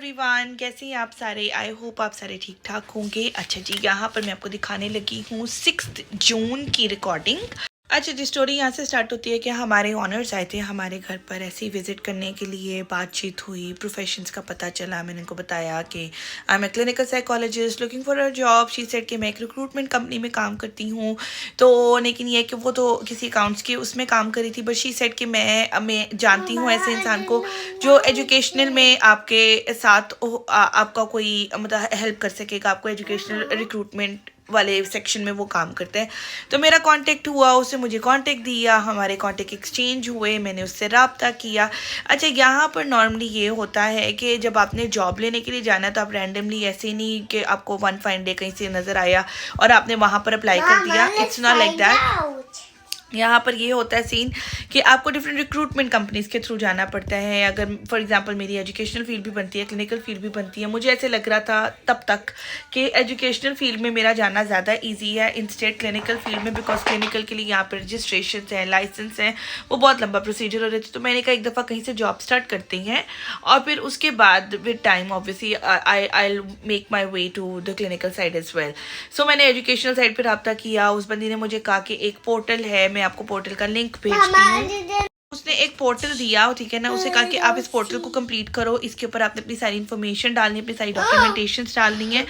Everyone, कैसे हैं आप सारे। आई होप आप सारे ठीक ठाक होंगे। अच्छा जी, यहाँ पर मैं आपको दिखाने लगी हूँ 6 जून की रिकॉर्डिंग। अच्छा जी, स्टोरी यहाँ से स्टार्ट होती है कि हमारे ऑनर्स आए थे हमारे घर पर ऐसे ही विज़िट करने के लिए। बातचीत हुई, प्रोफेशंस का पता चला। मैंने उनको बताया कि I am a clinical psychologist looking for a job. She said कि मैं एक रिक्रूटमेंट कंपनी में काम करती हूँ। तो लेकिन ये कि वो तो किसी अकाउंट्स के उसमें काम करी थी, बट शी सेड कि मैं जानती हूँ ऐसे इंसान को जो एजुकेशनल में आपके साथ आपका कोई मतलब हेल्प कर सकेगा, आपको एजुकेशनल रिक्रूटमेंट वाले सेक्शन में वो काम करते हैं। तो मेरा कांटेक्ट हुआ, उसने मुझे कांटेक्ट दिया, हमारे कांटेक्ट एक्सचेंज हुए, मैंने उससे रब्ता किया। अच्छा, यहाँ पर नॉर्मली ये होता है कि जब आपने जॉब लेने के लिए जाना तो आप रैंडमली ऐसे नहीं कि आपको वन फाइन डे कहीं से नज़र आया और आपने वहाँ पर अप्लाई कर दिया। It's not like that. यहाँ पर ये होता है सीन कि आपको डिफरेंट रिक्रूटमेंट कंपनीज के थ्रू जाना पड़ता है। अगर फॉर एग्जांपल मेरी एजुकेशनल फील्ड भी बनती है, क्लिनिकल फील्ड भी बनती है। मुझे ऐसे लग रहा था तब तक कि एजुकेशनल फील्ड में मेरा जाना ज़्यादा इजी है इंस्टेड क्लिनिकल फील्ड में, बिकॉज क्लिनिकल के लिए यहाँ पर रजिस्ट्रेशन हैं, लाइसेंस हैं, वो बहुत लंबा प्रोसीजर हो रही थी। तो मैंने कहा एक दफ़ा कहीं से जॉब स्टार्ट करते हैं और फिर उसके बाद with time obviously I make my way to the clinical side as well. So मैंने एजुकेशनल साइड पर रब्ता किया। उस बंदी ने मुझे कहा कि एक पोर्टल है, मैं आपको पोर्टल का लिंक भेजती हूँ। उसने एक पोर्टल दिया, ठीक है ना। उसे कहा कि आप इस पोर्टल को कंप्लीट करो, इसके ऊपर आपने अपनी सारी इन्फॉर्मेशन डालनी है, अपनी सारी डॉक्यूमेंटेशन डालनी है।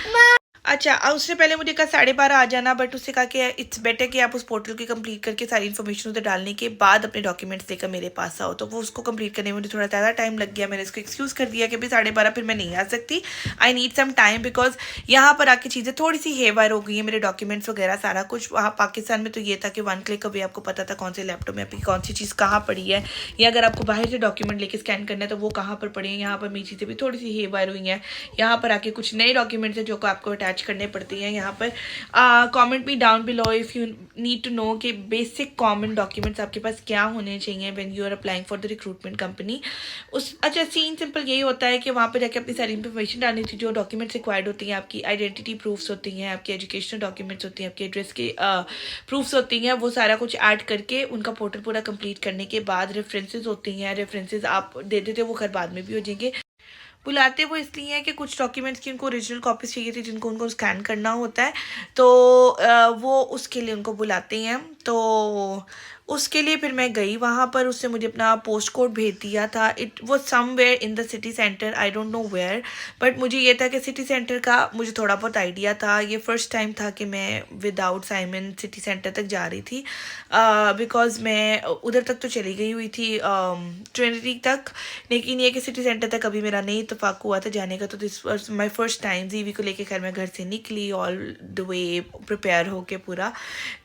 अच्छा, उसने पहले मुझे कहा 12:30 आ जाना, बट उससे कहा कि इट्स बेटर कि आप उस पोर्टल की कंप्लीट करके सारी इन्फॉर्मेशन उधर डालने के बाद अपने डॉक्यूमेंट्स लेकर मेरे पास आओ। तो वो उसको कंप्लीट करने में मुझे थोड़ा ज़्यादा टाइम लग गया। मैंने इसको एक्सक्यूज़ कर दिया कि भाई 12:30 फिर मैं नहीं आ सकती, I need some time, because यहाँ पर आके चीज़ें थोड़ी सी हेवार हो गई है, मेरे डॉक्यूमेंट्स वगैरह सारा कुछ। वहाँ पाकिस्तान में तो ये था कि 1 क्लिक अभी आपको पता था कौन से लैपटॉप में आपकी कौन सी चीज़ कहाँ पड़ी है, या अगर आपको बाहर से डॉक्यूमेंट लेके स्कैन करना है तो वो कहाँ पर पड़ी है। यहाँ पर मेरी चीज़ें भी थोड़ी सी हेवार हुई हैं। यहाँ पर आके कुछ नए डॉक्यूमेंट्स हैं जो आपको अटैच करने पड़ती हैं। यहाँ पर comment me down below if you need to know कि बेसिक कॉमन डॉक्यूमेंट्स आपके पास क्या होने चाहिए when you are applying for the recruitment company. अच्छा, सीन सिंपल यही होता है कि वहाँ पर जाके अपनी सारी इन्फॉर्मेशन डालनी थी, जो डॉक्यूमेंट्स रिक्वायर्ड होती हैं। आपकी आइडेंटिटी प्रूफ्स होती हैं, आपकी एजुकेशनल डॉक्यूमेंट्स होती हैं, आपकी एड्रेस की प्रूफ्स होती हैं, वो सारा कुछ ऐड करके उनका पोर्टल पूरा कंप्लीट करने के बाद रेफरेंसेस होती हैं। रेफरेंसेस आप दे देते हो, वो खैर बाद में भी हो जाएंगे। बुलाते वो इसलिए हैं कि कुछ डॉक्यूमेंट्स की उनको ओरिजिनल कॉपीज चाहिए थी जिनको उनको स्कैन करना होता है, तो वो उसके लिए उनको बुलाते हैं। तो उसके लिए फिर मैं गई वहाँ पर। उसने मुझे अपना पोस्ट कोड भेज दिया था। It was somewhere in the city centre, I don't know where, but मुझे ये था कि सिटी सेंटर का मुझे थोड़ा बहुत आइडिया था। ये फर्स्ट टाइम था कि मैं विदाउट साइमन सिटी सेंटर तक जा रही थी, बिकॉज मैं उधर तक तो चली गई हुई थी ट्रिनिटी तक, लेकिन ये कि सिटी सेंटर तक अभी मेरा नहीं इत्तेफाक हुआ था जाने का। तो this was my first time. जीवी को लेके खैर मैं घर से निकली ऑल द वे प्रिपेयर होके पूरा।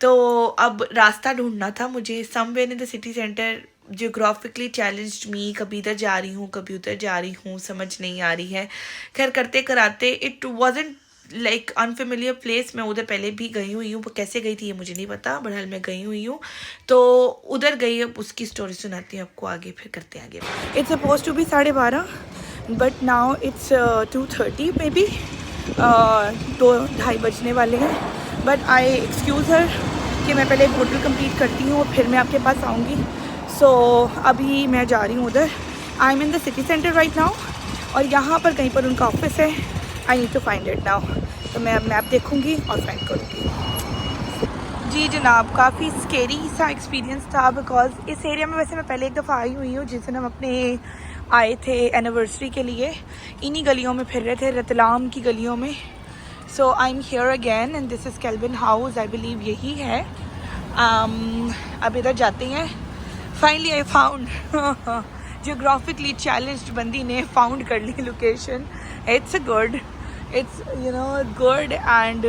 तो अब रास्ता ढूंढना था मुझे somewhere in the city centre. Geographically challenged me, कभी इधर जा रही हूँ कभी उधर जा रही हूँ, समझ नहीं आ रही है। खैर करते कराते it wasn't like unfamiliar place. मैं उधर पहले भी गई हुई हूँ, कैसे गई थी ये मुझे नहीं पता, बहरहाल मैं गई हुई हूँ। तो उधर गई, अब उसकी स्टोरी सुनाती हूँ आपको आगे, फिर करते हैं आगे। It's suppose to be 12:30 but now it's 2:30 maybe, 2-2:30 बजने वाले हैं। बट आई एक्सक्यूज़ हर कि मैं पहले होटल कंप्लीट करती हूँ और फिर मैं आपके पास आऊँगी। सो अभी मैं जा रही हूँ उधर। I am in the city centre right now, और यहाँ पर कहीं पर उनका ऑफिस है। I need to find it now. तो मैं अब मैप देखूँगी और फाइंड करूँगी। जी जनाब, काफ़ी स्केरी सा एक्सपीरियंस था, बिकॉज इस एरिया में वैसे मैं पहले एक दफ़ा आई हुई हूँ जिस दिन हम अपने आए थे एनिवर्सरी के लिए। इन्हीं गलियों में फिर रहे थे, रतलाम की गलियों में। So I am here again and this is Kelvin house, I believe यही है। अब इधर जाते हैं। Finally I found, geographically challenged बंदी ने फाउंड कर ली location. It's a good, it's good and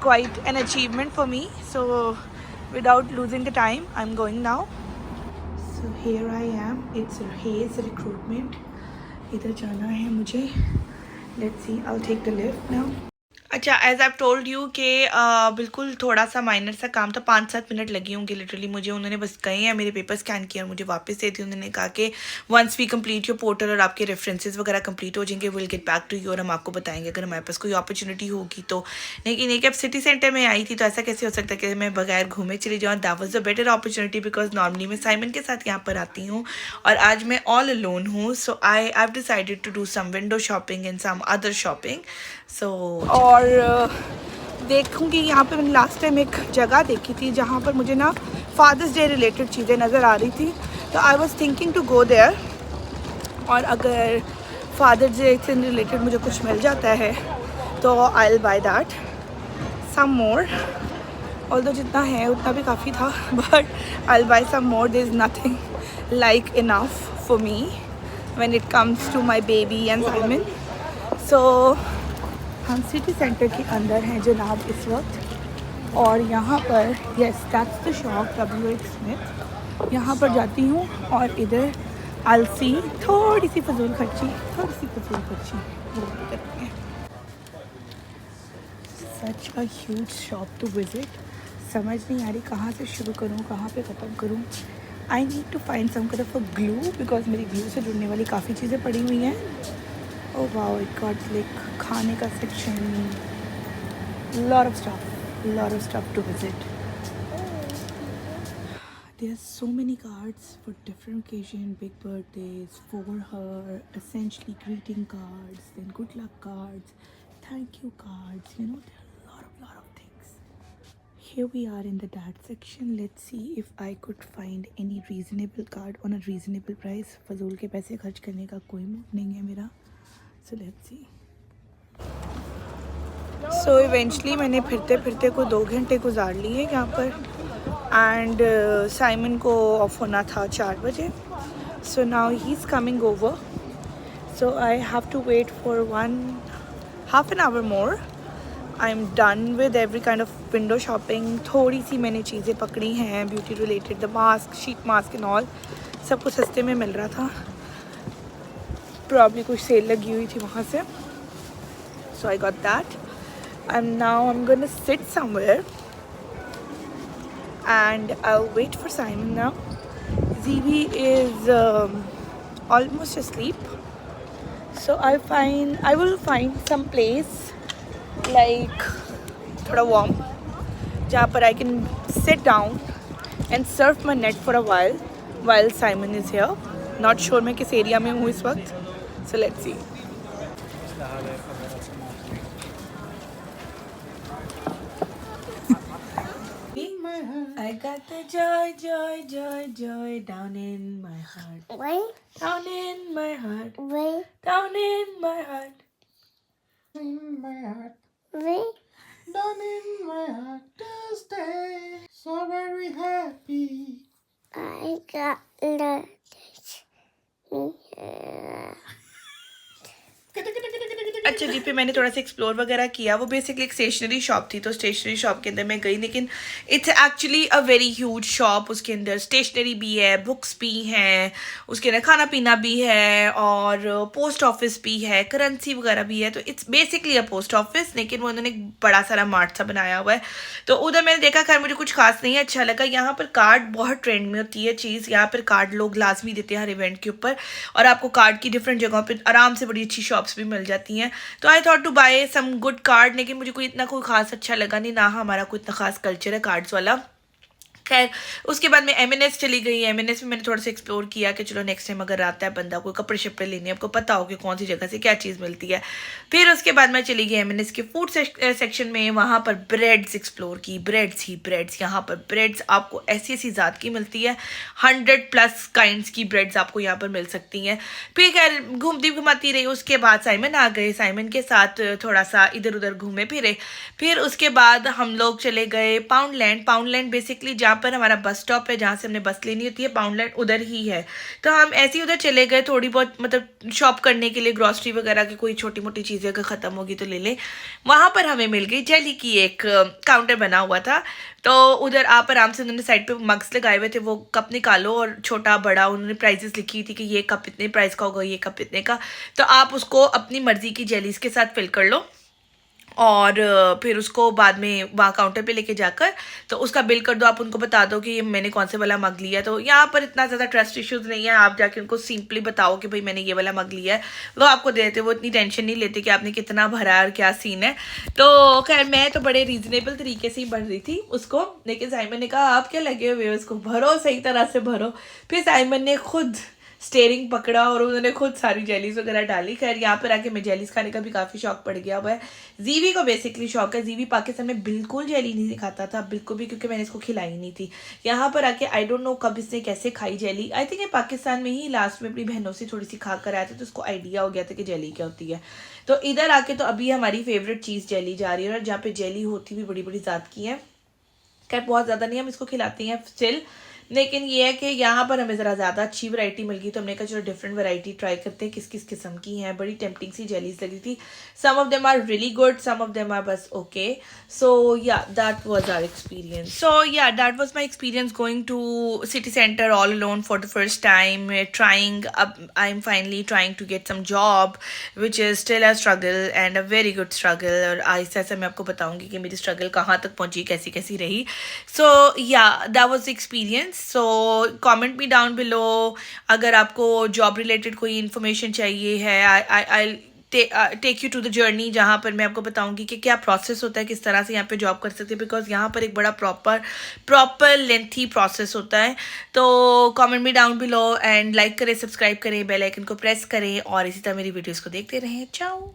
quite an achievement for me. So without losing the time, I'm going now. So here I am. It's Hayes Recruitment. इधर जाना है मुझे. Let's see. I'll take the lift now. अच्छा, as I told you कि बिल्कुल थोड़ा सा minor सा काम था, 5-7 मिनट लगे होंगे लिटरली मुझे। उन्होंने बस गए हैं, मेरे पेपर स्कैन किया और मुझे वापस दे दी। उन्होंने कहा कि once we complete your portal और आपके रेफरेंसेस वगैरह कंप्लीट हो जाएंगे, will get back to you और हम आपको बताएंगे अगर हमारे पास कोई अपॉर्चुनिटी होगी तो। लेकिन एक अब सिटी सेंटर में आई थी तो ऐसा कैसे हो सकता है कि मैं बगैर घूमे चली जाऊँ। That was a better opportunity because normally मैं साइमन के साथ यहाँ पर आती हूँ और आज मैं ऑल अलोन हूँ। So I have decided to do some window shopping and some other shopping. So और देखूँगी यहाँ पे। मैंने लास्ट टाइम एक जगह देखी थी जहाँ पर मुझे ना फादर्स डे रिलेटेड चीज़ें नज़र आ रही थी, तो I was thinking to go there. और अगर फादर्स डे से रिलेटेड मुझे कुछ मिल जाता है तो I will buy that some more. Although जितना है उतना भी काफ़ी था, but I will buy some more. There is nothing like enough for me when it comes to my baby and Simon. So हम सिटी सेंटर के अंदर हैं जनाब इस वक्त, और यहाँ पर yes that's the shop WH Smith. यहाँ पर जाती हूँ और इधर अलसी थोड़ी सी फजूल खर्ची करती है। Such a huge shop to visit. समझ नहीं आ रही कहाँ से शुरू करूँ, कहाँ पे ख़त्म करूँ। I need to find some kind of a glue because मेरी ग्लू से जुड़ने वाली काफ़ी चीज़ें पड़ी हुई हैं। Oh wow, it got like खाने का section, lot of stuff to visit. There's so many cards for different occasion, big birthdays for her, essentially greeting cards, then good luck cards, thank you cards, you know, there are a lot of things. Here we are in the dad section. Let's see if I could find any reasonable card on a reasonable price. फजूल के पैसे खर्च करने का कोई mood नहीं है मेरा. So let's see. So eventually मैंने फिरते फिरते को 2 घंटे गुजार लिए यहाँ पर, एंड साइमन को ऑफ होना था 4 बजे. So now he is coming over, so I have to wait for half an hour more. I am done with every kind of window shopping. थोड़ी सी मैंने चीज़ें पकड़ी हैं beauty related, the mask, sheet mask and all. सब कुछ सस्ते में मिल रहा था, प्रॉब्ली कुछ सेल लगी हुई थी वहाँ से. So I got that. And now I'm gonna sit somewhere and I'll wait for Simon now. Zivi is almost asleep, so I will find some place like thoda warm jahan par I can sit down and surf my net for a while Simon is here. Not sure मैं किस area में हूँ इस वक्त, so let's see. I got the joy down in my heart. Wait, Down in my heart. wait, Down in my heart. In my heart, wait. down in my heart to stay. So very happy. I got this. अच्छा जी, फिर मैंने थोड़ा सा explore वगैरह किया. वो basically एक stationery shop थी, तो स्टेशनरी शॉप के अंदर मैं गई, लेकिन it's actually a very huge shop. उसके अंदर स्टेशनरी भी है, बुक्स भी हैं, उसके अंदर खाना पीना भी है और पोस्ट ऑफिस भी है, करेंसी वगैरह भी है. तो it's basically a post office, लेकिन वो उन्होंने एक बड़ा सारा मार्ट सा बनाया हुआ है. तो उधर मैंने देखा, खैर मुझे कुछ खास नहीं अच्छा लगा. यहाँ पर कार्ड बहुत ट्रेंड में होती है चीज़. यहाँ पर कार्ड लोग लाजमी देते हैं हर इवेंट के ऊपर, और आपको कार्ड की डिफरेंट जगहों पर आराम से बड़ी अच्छी शॉप्स भी मिल जाती हैं. तो I thought to buy some good card, लेकिन मुझे कोई इतना कोई खास अच्छा लगा नहीं, ना हमारा कोई इतना खास कल्चर है कार्ड्स वाला. खैर उसके बाद मैं M&S चली गई. M&S में मैंने थोड़ा सा एक्सप्लोर किया कि चलो नेक्स्ट टाइम अगर आता है बंदा कोई कपड़े शपड़े लेने, आपको पता हो कि कौन सी जगह से क्या चीज़ मिलती है. फिर उसके बाद मैं चली गई M&S के फूड सेक्शन में. वहाँ पर ब्रेड्स एक्सप्लोर की. ब्रेड्स. यहाँ पर ब्रेड्स आपको ऐसी ऐसी ज़ात की मिलती है, 100+ काइंड्स की ब्रेड्स आपको यहाँ पर मिल सकती हैं. फिर खैर घूमती घुमाती रही. उसके बाद साइमन आ गए, साइमन के साथ थोड़ा सा इधर उधर घूमे फिरे. फिर उसके बाद हम लोग चले गए पाउंडलैंड बेसिकली जहाँ पर हमारा बस स्टॉप है, जहाँ से हमने बस लेनी होती है. पाउंडलैंड उधर ही है. तो हम ऐसे ही उधर चले गए थोड़ी बहुत, मतलब शॉप करने के लिए, ग्रॉसरी वगैरह की कोई छोटी मोटी चीज़ें अगर ख़त्म होगी तो ले लें. वहाँ पर हमें मिल गई जेली की एक काउंटर बना हुआ था. तो उधर आप आराम से, उन्होंने साइड पे मग्स लगाए हुए थे, वो कप निकालो और छोटा बड़ा उन्होंने प्राइजेस लिखी थी कि ये कप इतने प्राइस का होगा, ये कप इतने का. तो आप उसको अपनी मर्ज़ी की जेलीज़ के साथ फिल कर लो और फिर उसको बाद में वहाँ काउंटर पे लेके जाकर तो उसका बिल कर दो, आप उनको बता दो कि मैंने कौन से वाला मग लिया। तो यहाँ पर इतना ज़्यादा ट्रस्ट इश्यूज नहीं है, आप जाके उनको सिंपली बताओ कि भाई मैंने ये वाला मग लिया है, वो आपको दे देते, वो इतनी टेंशन नहीं लेते कि आपने कितना भरा है और क्या सीन है। तो खैर मैं तो बड़े रीजनेबल तरीके से ही भर रही थी उसको, लेकिन साइमन ने कहा आप क्या लगे हुए हो, उसको भरो सही तरह से भरो। फिर साइमन ने खुद स्टेयरिंग पकड़ा और उन्होंने खुद सारी जेलीज वगैरह डाली। खैर यहाँ पर आके मैं जेलीज खाने का भी काफ़ी शौक पड़ गया हुआ है। जीवी को बेसिकली शौक है, जीवी पाकिस्तान में बिल्कुल जेली नहीं खाता था बिल्कुल भी, क्योंकि मैंने इसको खिलाई नहीं थी। यहाँ पर आके आई डोंट नो कब इसने कैसे खाई जेली, आई थिंक ये पाकिस्तान में ही लास्ट में अपनी बहनों से थोड़ी सी खा कर आए थे तो उसको आइडिया हो गया था कि जेली क्या होती है। तो इधर आके तो अभी हमारी फेवरेट चीज़ जेली जा रही है, और जहाँ पे जेली होती भी बड़ी बड़ी ज़ात की है। खैर बहुत ज़्यादा नहीं हम इसको खिलाते हैं स्टिल, लेकिन ये है कि यहाँ पर हमें ज़रा ज़्यादा अच्छी वैरायटी मिल गई तो हमने कहा चलो डिफरेंट वैरायटी ट्राई करते हैं किस किस किस्म की हैं। बड़ी टेम्पटिंग सी जेलीज लगी थी, some of them are really good, some of them are बस okay. So yeah that was our experience. So yeah that was my experience going to city centre all alone for the first time, trying अब I am finally trying to get some job which is still a struggle and a very good struggle. और आहिस्ता से मैं आपको बताऊँगी कि मेरी struggle कहाँ तक पहुँची, कैसी कैसी रही। So yeah that was experience. So comment me down below अगर आपको जॉब रिलेटेड कोई इन्फॉर्मेशन चाहिए है। I take you to the journey जहाँ पर मैं आपको बताऊंगी कि क्या प्रोसेस होता है, किस तरह से यहाँ पे जॉब कर सकते हैं, बिकॉज यहाँ पर एक बड़ा प्रॉपर लेंथी प्रोसेस होता है। तो comment me down below and like करें, सब्सक्राइब करें, बेल आइकन को प्रेस करें और इसी तरह मेरी वीडियोज़ को देखते रहें। चाओ।